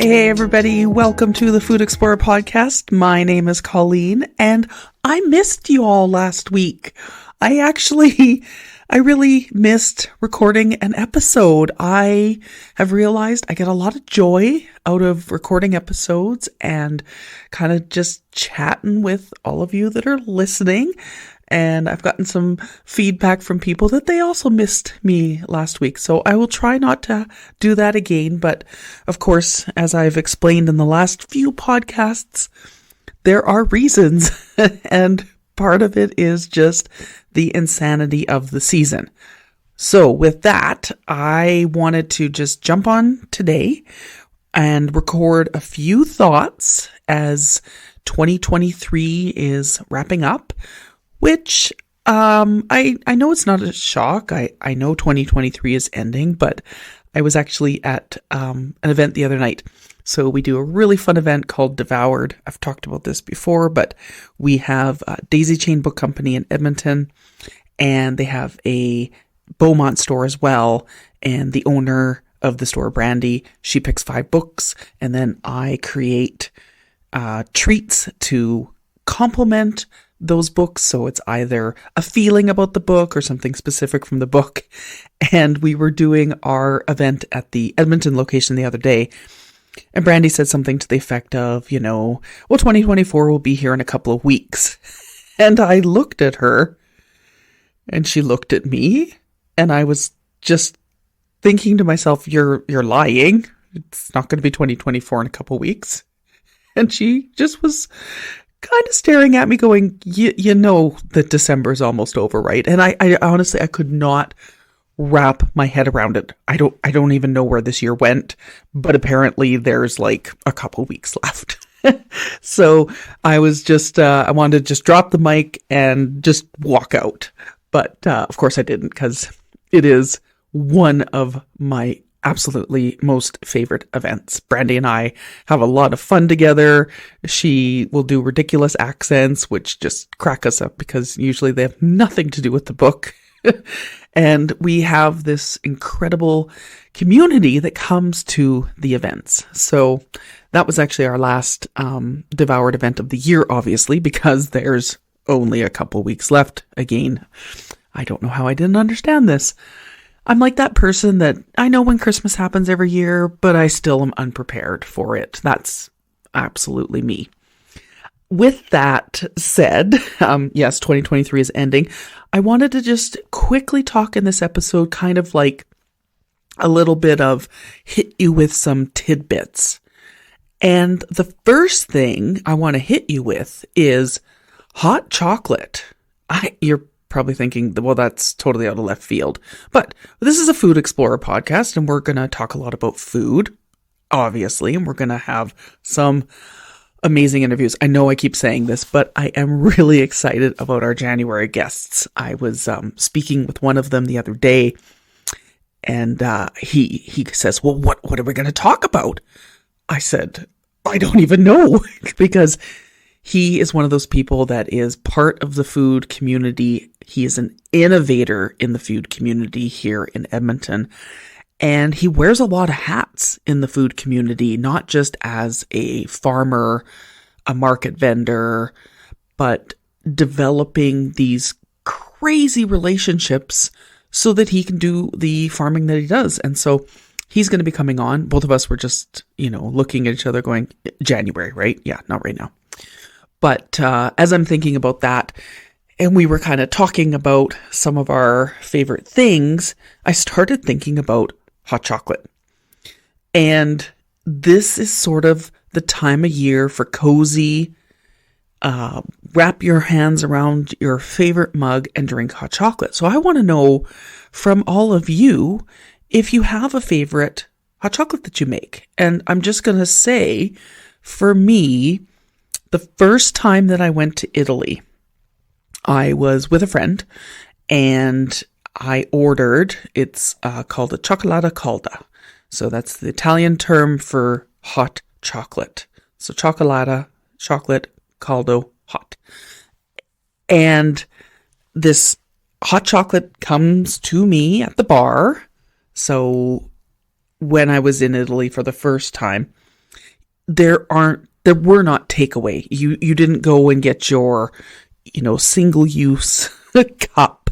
Hey everybody, welcome to the Food Explorer podcast. My name is Colleen and I missed you all last week. I really missed recording an episode. I have realized I get a lot of joy out of recording episodes and kind of just chatting with all of you that are listening. And I've gotten some feedback from people that they also missed me last week. So I will try not to do that again. But of course, as I've explained in the last few podcasts, there are reasons. And part of it is just the insanity of the season. So with that, I wanted to just jump on today and record a few thoughts as 2023 is wrapping up. Which, I know it's not a shock. I know 2023 is ending, but I was actually at an event the other night. So we do a really fun event called Devoured. I've talked about this before, but we have Daisy Chain Book Company in Edmonton, and they have a Beaumont store as well. And the owner of the store, Brandy, she picks 5 books, and then I create treats to complement those books. So it's either a feeling about the book or something specific from the book. And we were doing our event at the Edmonton location the other day. And Brandy said something to the effect of, 2024 will be here in a couple of weeks. And I looked at her and she looked at me and I was just thinking to myself, you're lying. It's not going to be 2024 in a couple of weeks. And she just was kind of staring at me going, you know that December is almost over, right? And I honestly, I could not wrap my head around it. I don't even know where this year went, but apparently there's like a couple weeks left. So I was just, I wanted to just drop the mic and just walk out. But of course I didn't, because it is one of my absolutely most favorite events. Brandy and I have a lot of fun together. She will do ridiculous accents, which just crack us up because usually they have nothing to do with the book. And we have this incredible community that comes to the events. So that was actually our last Devoured event of the year, obviously, because there's only a couple weeks left. Again, I don't know how I didn't understand this. I'm like that person that I know when Christmas happens every year, but I still am unprepared for it. That's absolutely me. With that said, yes, 2023 is ending. I wanted to just quickly talk in this episode, kind of like a little bit of hit you with some tidbits. And the first thing I want to hit you with is hot chocolate. You're probably thinking, well, that's totally out of left field. But this is a Food Explorer podcast, and we're going to talk a lot about food, obviously, and we're going to have some amazing interviews. I know I keep saying this, but I am really excited about our January guests. I was speaking with one of them the other day, and he says, well, what are we going to talk about? I said, I don't even know, because he is one of those people that is part of the food community. He is an innovator in the food community here in Edmonton. And he wears a lot of hats in the food community, not just as a farmer, a market vendor, but developing these crazy relationships so that he can do the farming that he does. And so he's going to be coming on. Both of us were just, looking at each other going, January, right? Yeah, not right now. But as I'm thinking about that, and we were kind of talking about some of our favorite things, I started thinking about hot chocolate. And this is sort of the time of year for cozy, wrap your hands around your favorite mug and drink hot chocolate. So I want to know from all of you if you have a favorite hot chocolate that you make. And I'm just going to say, for me, the first time that I went to Italy, I was with a friend and I ordered, it's called a cioccolata calda. So that's the Italian term for hot chocolate. So cioccolata, chocolate, caldo, hot. And this hot chocolate comes to me at the bar. So when I was in Italy for the first time, there were not takeaway. You didn't go and get your, single use cup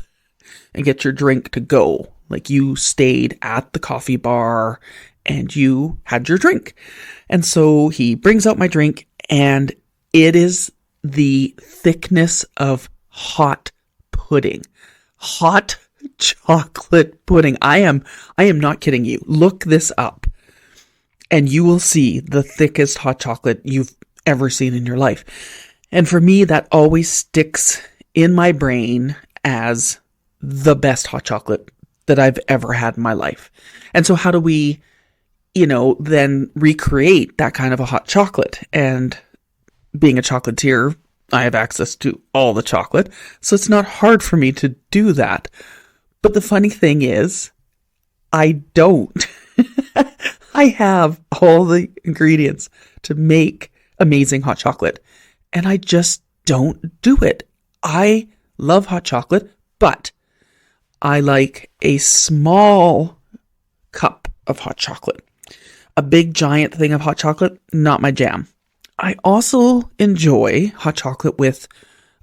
and get your drink to go. Like, you stayed at the coffee bar and you had your drink. And so he brings out my drink, and it is the thickness of hot pudding. Hot chocolate pudding. I am not kidding you. Look this up and you will see the thickest hot chocolate you've ever seen in your life. And for me, that always sticks in my brain as the best hot chocolate that I've ever had in my life. And so how do we, then recreate that kind of a hot chocolate? And being a chocolatier, I have access to all the chocolate, so it's not hard for me to do that. But the funny thing is, I don't. I have all the ingredients to make amazing hot chocolate, and I just don't do it. I love hot chocolate, but I like a small cup of hot chocolate. A big giant thing of hot chocolate, not my jam. I also enjoy hot chocolate with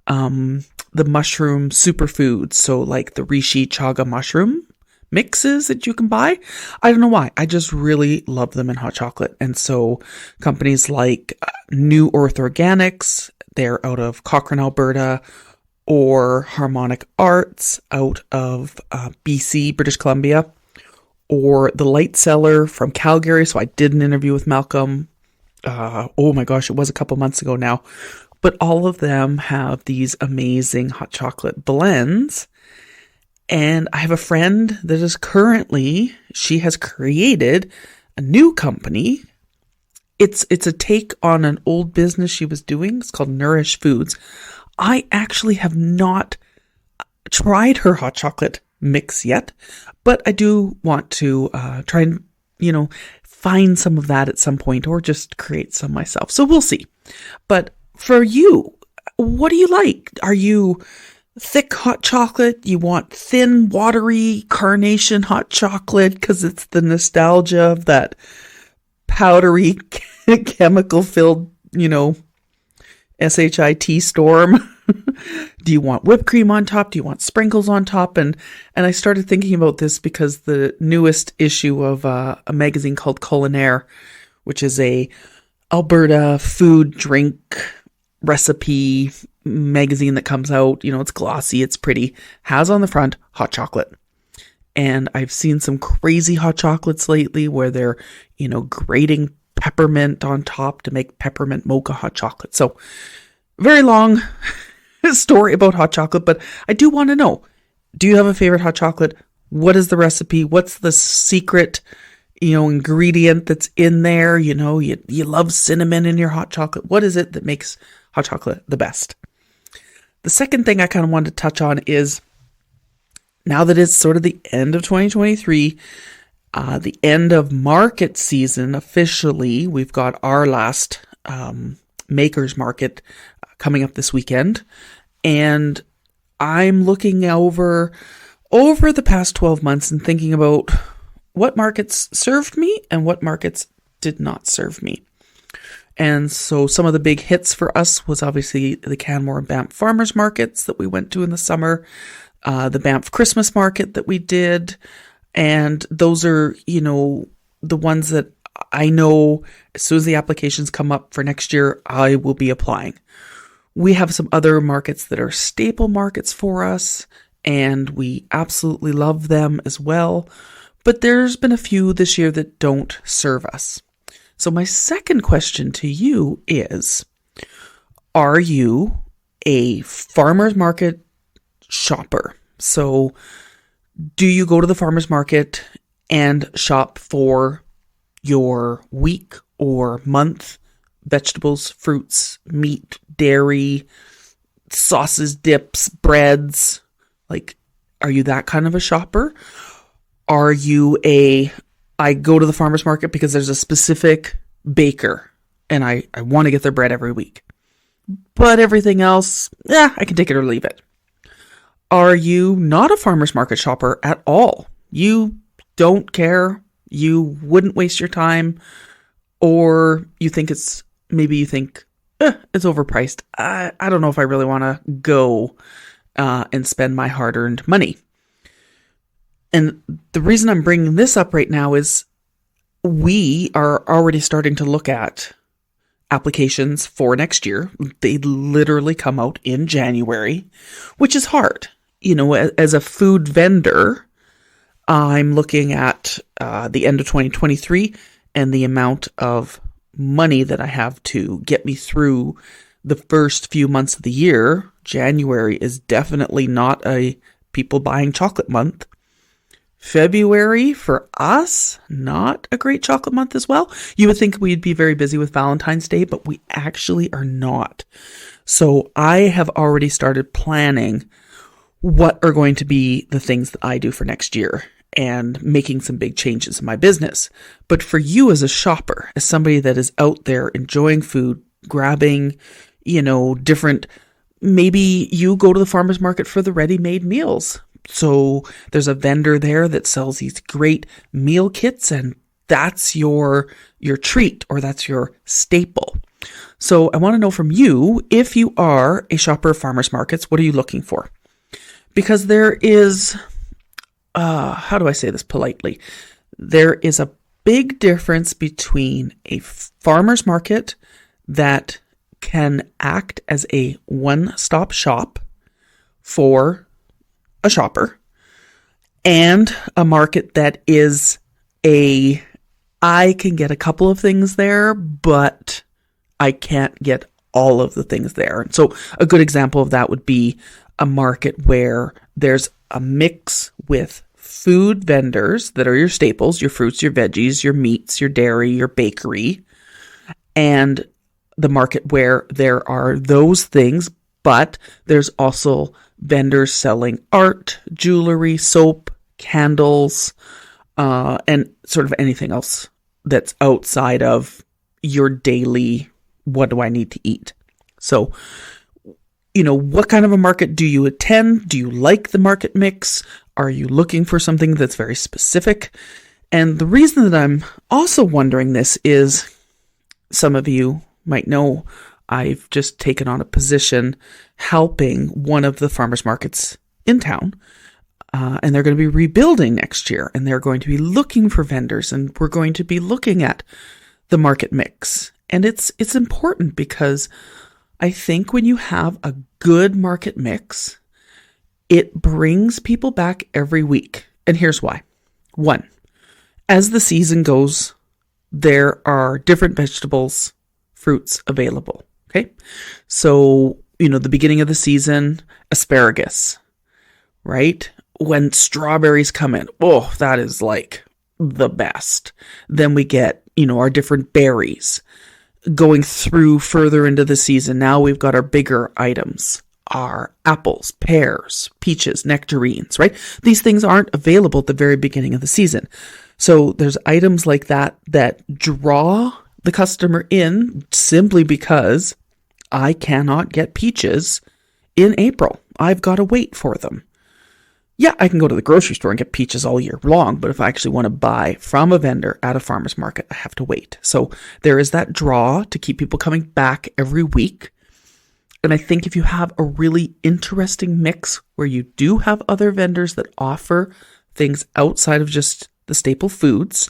the mushroom superfoods. So like the Reishi chaga mushroom mixes that you can buy. I don't know why. I just really love them in hot chocolate. And so companies like New Earth Organics, they're out of Cochrane, Alberta, or Harmonic Arts out of BC, British Columbia, or the Light Cellar from Calgary. So I did an interview with Malcolm. Oh my gosh, it was a couple months ago now. But all of them have these amazing hot chocolate blends. And I have a friend that is she has created a new company. It's a take on an old business she was doing. It's called Nourish Foods. I actually have not tried her hot chocolate mix yet, but I do want to try and, find some of that at some point, or just create some myself. So we'll see. But for you, what do you like? Are you thick hot chocolate? You want thin, watery carnation hot chocolate because it's the nostalgia of that powdery, chemical-filled, SHIT storm? Do you want whipped cream on top? Do you want sprinkles on top? And I started thinking about this because the newest issue of a magazine called Culinaire, which is a Alberta food drink recipe magazine that comes out, it's glossy, it's pretty, has on the front hot chocolate. And I've seen some crazy hot chocolates lately where they're, grating peppermint on top to make peppermint mocha hot chocolate. So very long story about hot chocolate, but I do want to know, do you have a favorite hot chocolate? What is the recipe? What's the secret, ingredient that's in there? You love cinnamon in your hot chocolate. What is it that makes hot chocolate the best? The second thing I kind of wanted to touch on is, now that it's sort of the end of 2023, the end of market season officially, we've got our last Makers Market coming up this weekend. And I'm looking over the past 12 months and thinking about what markets served me and what markets did not serve me. And so some of the big hits for us was obviously the Canmore and Banff Farmers Markets that we went to in the summer, the Banff Christmas Market that we did. And those are, the ones that I know as soon as the applications come up for next year, I will be applying. We have some other markets that are staple markets for us, and we absolutely love them as well. But there's been a few this year that don't serve us. So my second question to you is, are you a farmer's market shopper? So do you go to the farmer's market and shop for your week or month vegetables, fruits, meat, dairy, sauces, dips, breads? Like, are you that kind of a shopper? Are you I go to the farmer's market because there's a specific baker and I want to get their bread every week, but everything else, I can take it or leave it? Are you not a farmer's market shopper at all? You don't care. You wouldn't waste your time or you think it's overpriced. I don't know if I really want to go and spend my hard-earned money. And the reason I'm bringing this up right now is we are already starting to look at applications for next year. They literally come out in January, which is hard. As a food vendor, I'm looking at the end of 2023 and the amount of money that I have to get me through the first few months of the year. January is definitely not a people buying chocolate month. February for us, not a great chocolate month as well. You would think we'd be very busy with Valentine's Day, but we actually are not. So I have already started planning what are going to be the things that I do for next year and making some big changes in my business. But for you as a shopper, as somebody that is out there enjoying food, grabbing, different, maybe you go to the farmer's market for the ready-made meals. So there's a vendor there that sells these great meal kits, and that's your treat, or that's your staple. So I want to know from you, if you are a shopper of farmers markets, what are you looking for? Because there is, how do I say this politely? There is a big difference between a farmer's market that can act as a one-stop shop for a shopper and a market that is I can get a couple of things there, but I can't get all of the things there. So a good example of that would be a market where there's a mix with food vendors that are your staples, your fruits, your veggies, your meats, your dairy, your bakery, and the market where there are those things, but there's also vendors selling art, jewelry, soap, candles, and sort of anything else that's outside of your daily, what do I need to eat? So, what kind of a market do you attend? Do you like the market mix? Are you looking for something that's very specific? And the reason that I'm also wondering this is, some of you might know, I've just taken on a position helping one of the farmers markets in town. And they're going to be rebuilding next year, and they're going to be looking for vendors, and we're going to be looking at the market mix. And it's important because I think when you have a good market mix, it brings people back every week. And here's why. 1, as the season goes, there are different vegetables, fruits available. Okay. So, the beginning of the season, asparagus, right? When strawberries come in, oh, that is like the best. Then we get, our different berries. Going through further into the season, now we've got our bigger items, our apples, pears, peaches, nectarines, right? These things aren't available at the very beginning of the season. So there's items like that draw the customer in simply because I cannot get peaches in April. I've got to wait for them. Yeah, I can go to the grocery store and get peaches all year long, but if I actually want to buy from a vendor at a farmer's market, I have to wait. So there is that draw to keep people coming back every week. And I think if you have a really interesting mix where you do have other vendors that offer things outside of just the staple foods,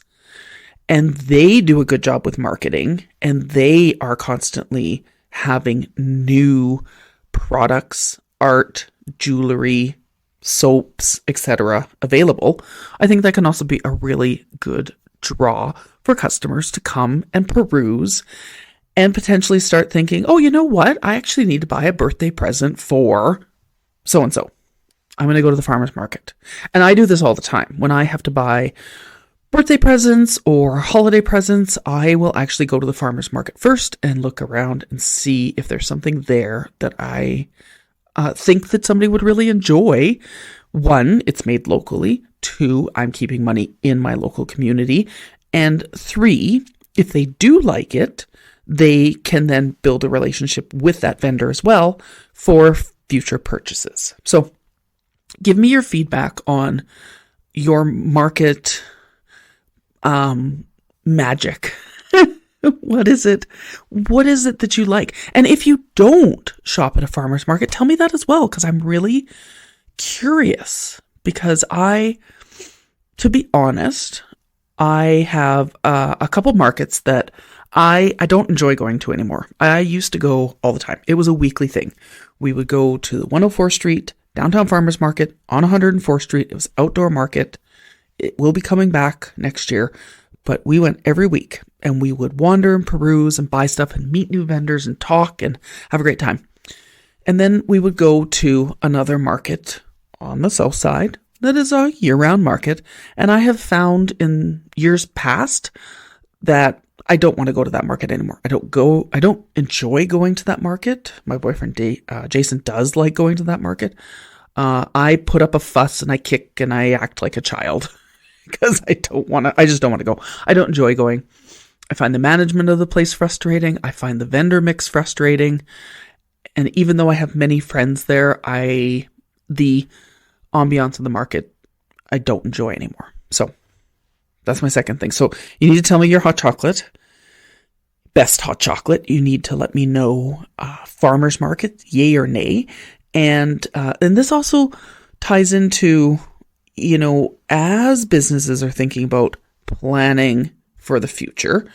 and they do a good job with marketing, and they are constantly having new products, art, jewelry, soaps, etc. available, I think that can also be a really good draw for customers to come and peruse and potentially start thinking, oh, you know what? I actually need to buy a birthday present for so-and-so. I'm going to go to the farmer's market. And I do this all the time. When I have to buy birthday presents or holiday presents, I will actually go to the farmer's market first and look around and see if there's something there that I think that somebody would really enjoy. 1, it's made locally. 2, I'm keeping money in my local community. And 3, if they do like it, they can then build a relationship with that vendor as well for future purchases. So give me your feedback on your market magic. What is it? What is it that you like? And if you don't shop at a farmer's market, tell me that as well, because I'm really curious. Because to be honest, I have a couple markets that I don't enjoy going to anymore. I used to go all the time. It was a weekly thing. We would go to the 104th Street Downtown Farmers Market on 104th Street. It was outdoor market. It will be coming back next year, but we went every week and we would wander and peruse and buy stuff and meet new vendors and talk and have a great time. And then we would go to another market on the south side that is a year-round market. And I have found in years past that I don't want to go to that market anymore. I don't enjoy going to that market. My boyfriend Jason does like going to that market. I put up a fuss and I kick and I act like a child because I just don't want to go. I don't enjoy going. I find the management of the place frustrating. I find the vendor mix frustrating. And even though I have many friends there, the ambiance of the market, I don't enjoy anymore. So that's my second thing. So you need to tell me your hot chocolate, best hot chocolate. You need to let me know farmers market, yay or nay. And this also ties into, as businesses are thinking about planning for the future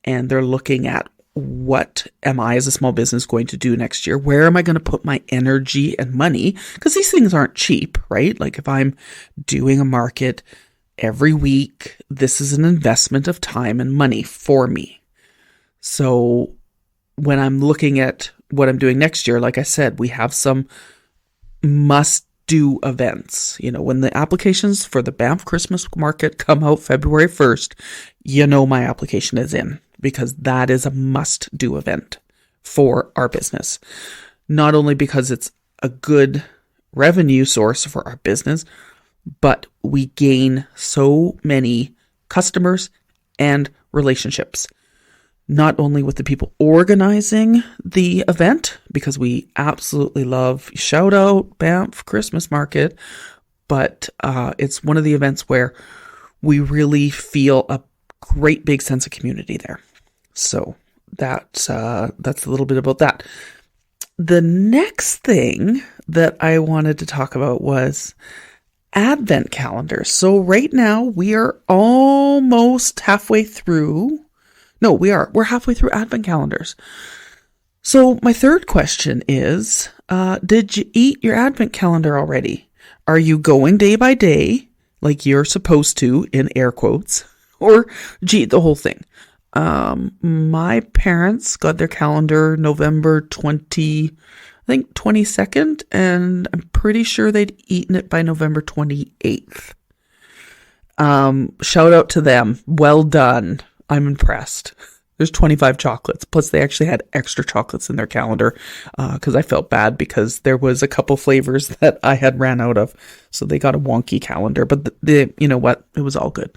and they're looking at what am I as a small business going to do next year? Where am I going to put my energy and money? Because these things aren't cheap, right? Like if I'm doing a market every week, this is an investment of time and money for me. So when I'm looking at what I'm doing next year, like I said, we have some must-do events. When the applications for the Banff Christmas Market come out February 1st, my application is in because that is a must-do event for our business. Not only because it's a good revenue source for our business, but we gain so many customers and relationships. Not only with the people organizing the event, because we absolutely love shout out Banff Christmas Market, but it's one of the events where we really feel a great big sense of community there. So that's a little bit about that. The next thing that I wanted to talk about was Advent calendars. So right now we are almost halfway through. No, we're halfway through Advent calendars. So my third question is, did you eat your Advent calendar already? Are you going day by day like you're supposed to, in air quotes, or did you eat the whole thing? My parents got their calendar November 22nd, and I'm pretty sure they'd eaten it by November 28th. Shout out to them. Well done. I'm impressed. There's 25 chocolates. Plus they actually had extra chocolates in their calendar, because I felt bad because there was a couple flavors that I had ran out of. So they got a wonky calendar, but you know what? It was all good.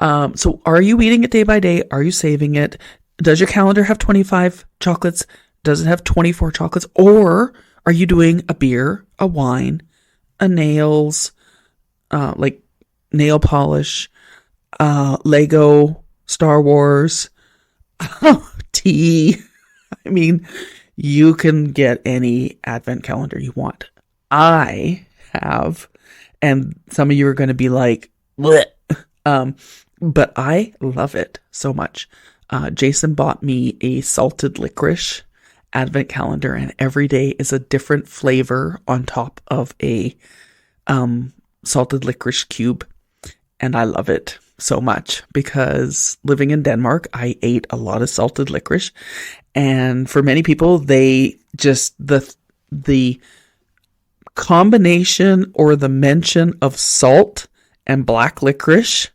So are you eating it day by day? Are you saving it? Does your calendar have 25 chocolates? Does it have 24 chocolates? Or are you doing a beer, a wine, a nails, like nail polish, Lego, Star Wars, tea? I mean, you can get any Advent calendar you want. I have, and some of you are going to be like, bleh. But I love it so much. Jason bought me a salted licorice Advent calendar, and every day is a different flavor on top of a salted licorice cube. And I love it so much because living in Denmark, I ate a lot of salted licorice. And for many people, they just, the combination or the mention of salt and black licorice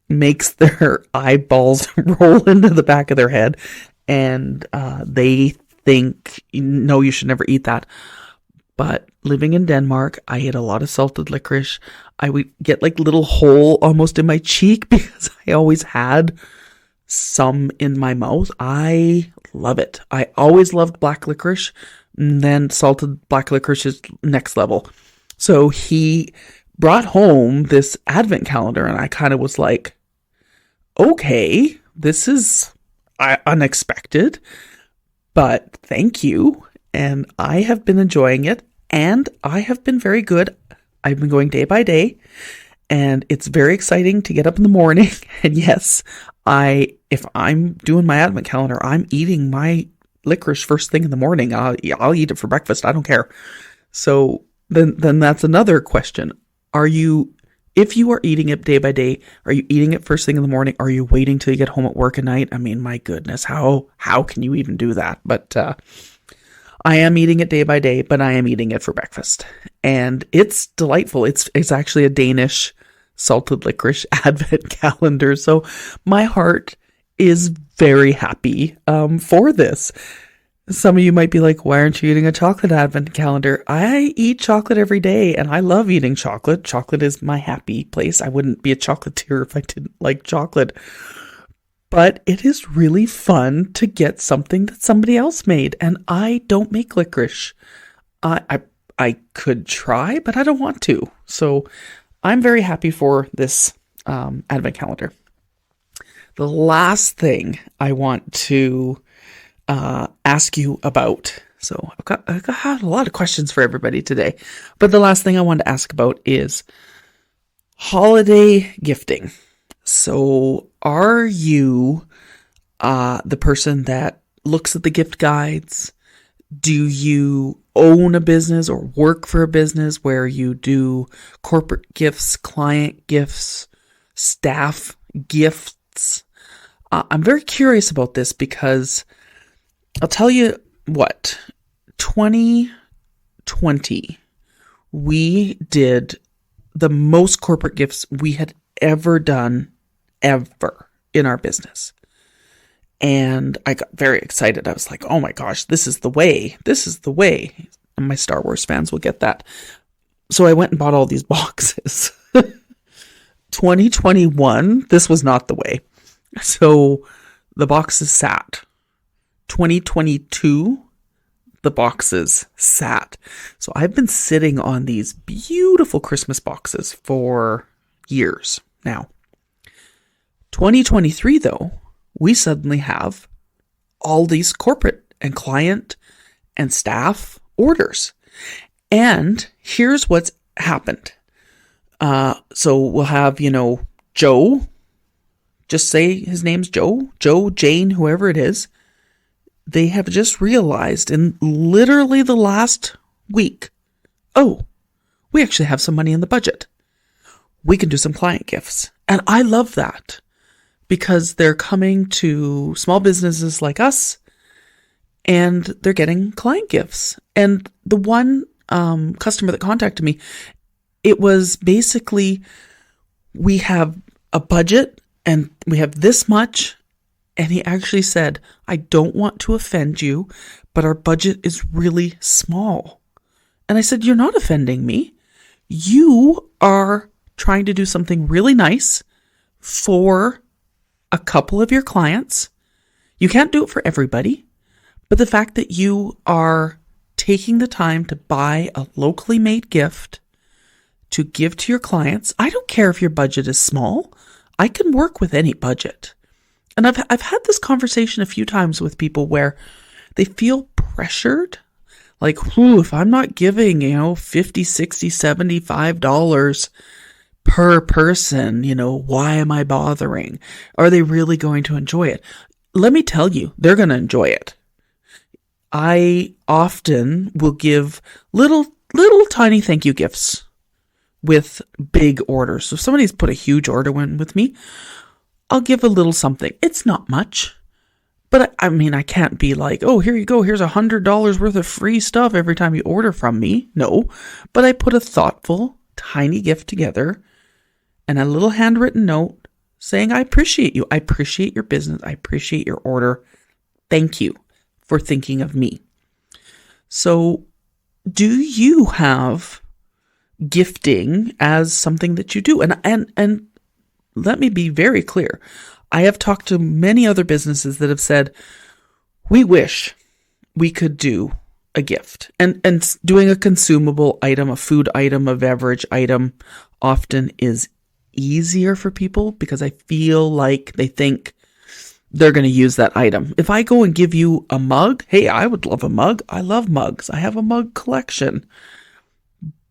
makes their eyeballs roll into the back of their head. And they think, no, you should never eat that. But living in Denmark, I ate a lot of salted licorice. I would get like little hole almost in my cheek because I always had some in my mouth. I love it. I always loved black licorice. And then salted black licorice is next level. So he brought home this Advent calendar and I kind of was like, okay, this is unexpected, but thank you. And I have been enjoying it, and I have been very good. I've been going day by day, and it's very exciting to get up in the morning. And yes, if I'm doing my advent calendar, I'm eating my licorice first thing in the morning. I'll eat it for breakfast. I don't care. So then that's another question. If you are eating it day by day, are you eating it first thing in the morning? Are you waiting till you get home at work at night? I mean, my goodness, how can you even do that? But I am eating it day by day, but I am eating it for breakfast. And it's delightful. It's actually a Danish salted licorice advent calendar. So my heart is very happy for this. Some of you might be like, why aren't you eating a chocolate advent calendar? I eat chocolate every day, and I love eating chocolate. Chocolate is my happy place. I wouldn't be a chocolatier if I didn't like chocolate. But it is really fun to get something that somebody else made, and I don't make licorice. I could try, but I don't want to. So I'm very happy for this advent calendar. The last thing I want to ask you about. So I've got a lot of questions for everybody today, but the last thing I wanted to ask about is holiday gifting. So are you the person that looks at the gift guides? Do you own a business or work for a business where you do corporate gifts, client gifts, staff gifts? I'm very curious about this because I'll tell you what, 2020, we did the most corporate gifts we had ever done, ever, in our business. And I got very excited. I was like, oh my gosh, this is the way. This is the way. And my Star Wars fans will get that. So I went and bought all these boxes. 2021, this was not the way. So the boxes sat. 2022, the boxes sat. So I've been sitting on these beautiful Christmas boxes for years now. 2023, though, we suddenly have all these corporate and client and staff orders. And here's what's happened. So we'll have, Joe, just say his name's Joe, Jane, whoever it is. They have just realized in literally the last week, oh, we actually have some money in the budget. We can do some client gifts. And I love that because they're coming to small businesses like us and they're getting client gifts. And the one customer that contacted me, it was basically, we have a budget and we have this much. And he actually said, I don't want to offend you, but our budget is really small. And I said, you're not offending me. You are trying to do something really nice for a couple of your clients. You can't do it for everybody, but the fact that you are taking the time to buy a locally made gift to give to your clients, I don't care if your budget is small. I can work with any budget. And I've had this conversation a few times with people where they feel pressured. Like, if I'm not giving, $50, $60, $75 per person, why am I bothering? Are they really going to enjoy it? Let me tell you, they're going to enjoy it. I often will give little tiny thank you gifts with big orders. So if somebody's put a huge order in with me, I'll give a little something. It's not much, but I can't be like, oh, here you go. Here's $100 worth of free stuff every time you order from me. No, but I put a thoughtful, tiny gift together and a little handwritten note saying, I appreciate you. I appreciate your business. I appreciate your order. Thank you for thinking of me. So do you have gifting as something that you do? And let me be very clear. I have talked to many other businesses that have said, we wish we could do a gift. And doing a consumable item, a food item, a beverage item often is easier for people because I feel like they think they're going to use that item. If I go and give you a mug, hey, I would love a mug. I love mugs. I have a mug collection.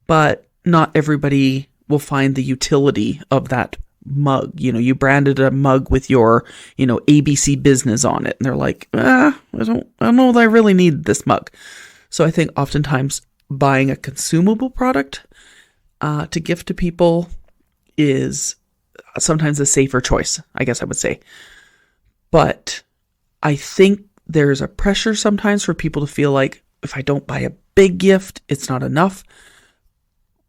But not everybody will find the utility of that mug. You branded a mug with your, ABC business on it. And they're like, I don't know that I really need this mug. So I think oftentimes buying a consumable product to gift to people is sometimes a safer choice, I guess I would say. But I think there's a pressure sometimes for people to feel like if I don't buy a big gift, it's not enough.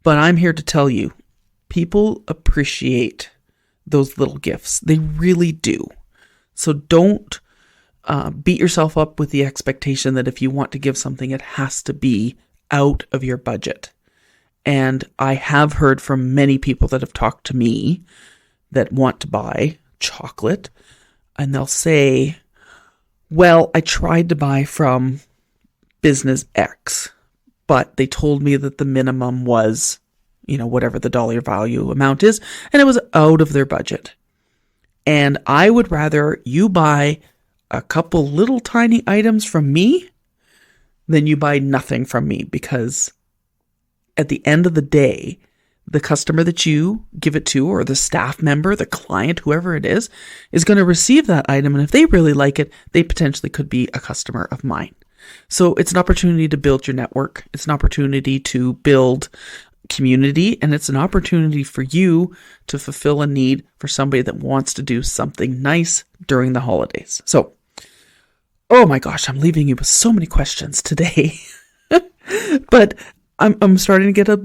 But I'm here to tell you, people appreciate those little gifts. They really do. So don't beat yourself up with the expectation that if you want to give something, it has to be out of your budget. And I have heard from many people that have talked to me that want to buy chocolate, and they'll say, well, I tried to buy from business X, but they told me that the minimum was, whatever the dollar value amount is, and it was out of their budget. And I would rather you buy a couple little tiny items from me than you buy nothing from me, because at the end of the day, the customer that you give it to, or the staff member, the client, whoever it is going to receive that item. And if they really like it, they potentially could be a customer of mine. So it's an opportunity to build your network. It's an opportunity to build community, and it's an opportunity for you to fulfill a need for somebody that wants to do something nice during the holidays. So, oh my gosh, I'm leaving you with so many questions today, but I'm starting to get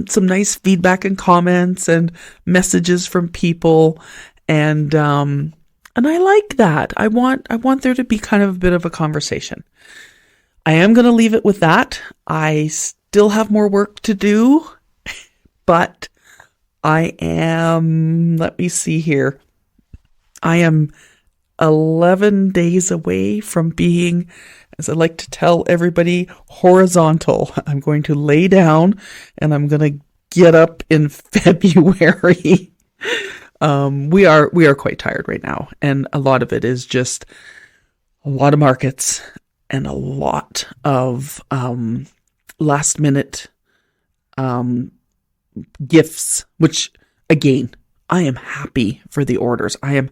some nice feedback and comments and messages from people, and I like that. I want there to be kind of a bit of a conversation. I am going to leave it with that. I still have more work to do, but I am, let me see here. I am 11 days away from being, as I like to tell everybody, horizontal. I'm going to lay down and I'm going to get up in February. We are quite tired right now, and a lot of it is just a lot of markets and a lot of last minute gifts, which again, I am happy for the orders. I am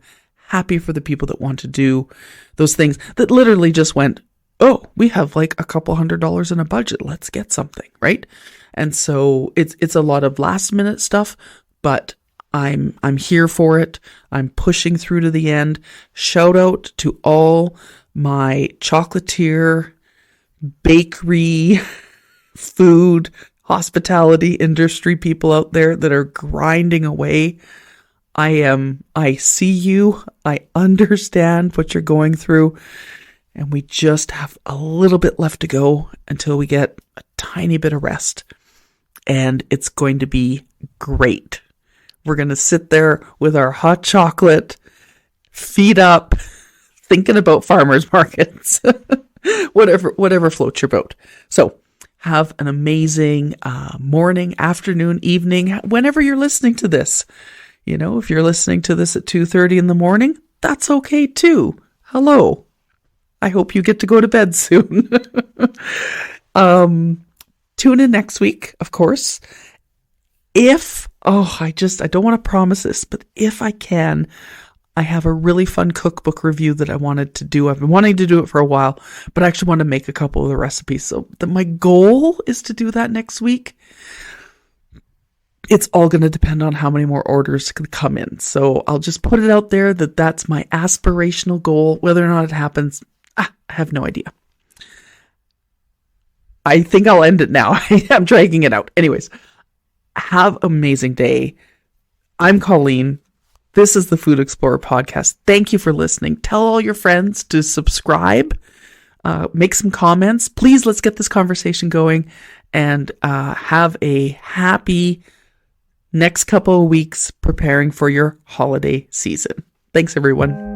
happy for the people that want to do those things that literally just went, oh, we have like a couple $100 in a budget. Let's get something, right? And so it's a lot of last minute stuff, but I'm here for it. I'm pushing through to the end. Shout out to all my chocolatier, bakery, food, hospitality industry people out there that are grinding away. I see you. I understand what you're going through. And we just have a little bit left to go until we get a tiny bit of rest. And it's going to be great. We're going to sit there with our hot chocolate, feet up, thinking about farmers markets, whatever floats your boat. So have an amazing morning, afternoon, evening, whenever you're listening to this. If you're listening to this at 2:30 in the morning, that's okay too. Hello. I hope you get to go to bed soon. Tune in next week, of course. I don't want to promise this, but if I can, I have a really fun cookbook review that I wanted to do. I've been wanting to do it for a while, but I actually want to make a couple of the recipes. So my goal is to do that next week. It's all going to depend on how many more orders can come in. So I'll just put it out there that that's my aspirational goal. Whether or not it happens, I have no idea. I think I'll end it now. I'm dragging it out. Anyways, have an amazing day. I'm Colleen. This is the Food Explorer podcast. Thank you for listening. Tell all your friends to subscribe. Make some comments. Please, let's get this conversation going, and have a happy next couple of weeks preparing for your holiday season. Thanks, everyone.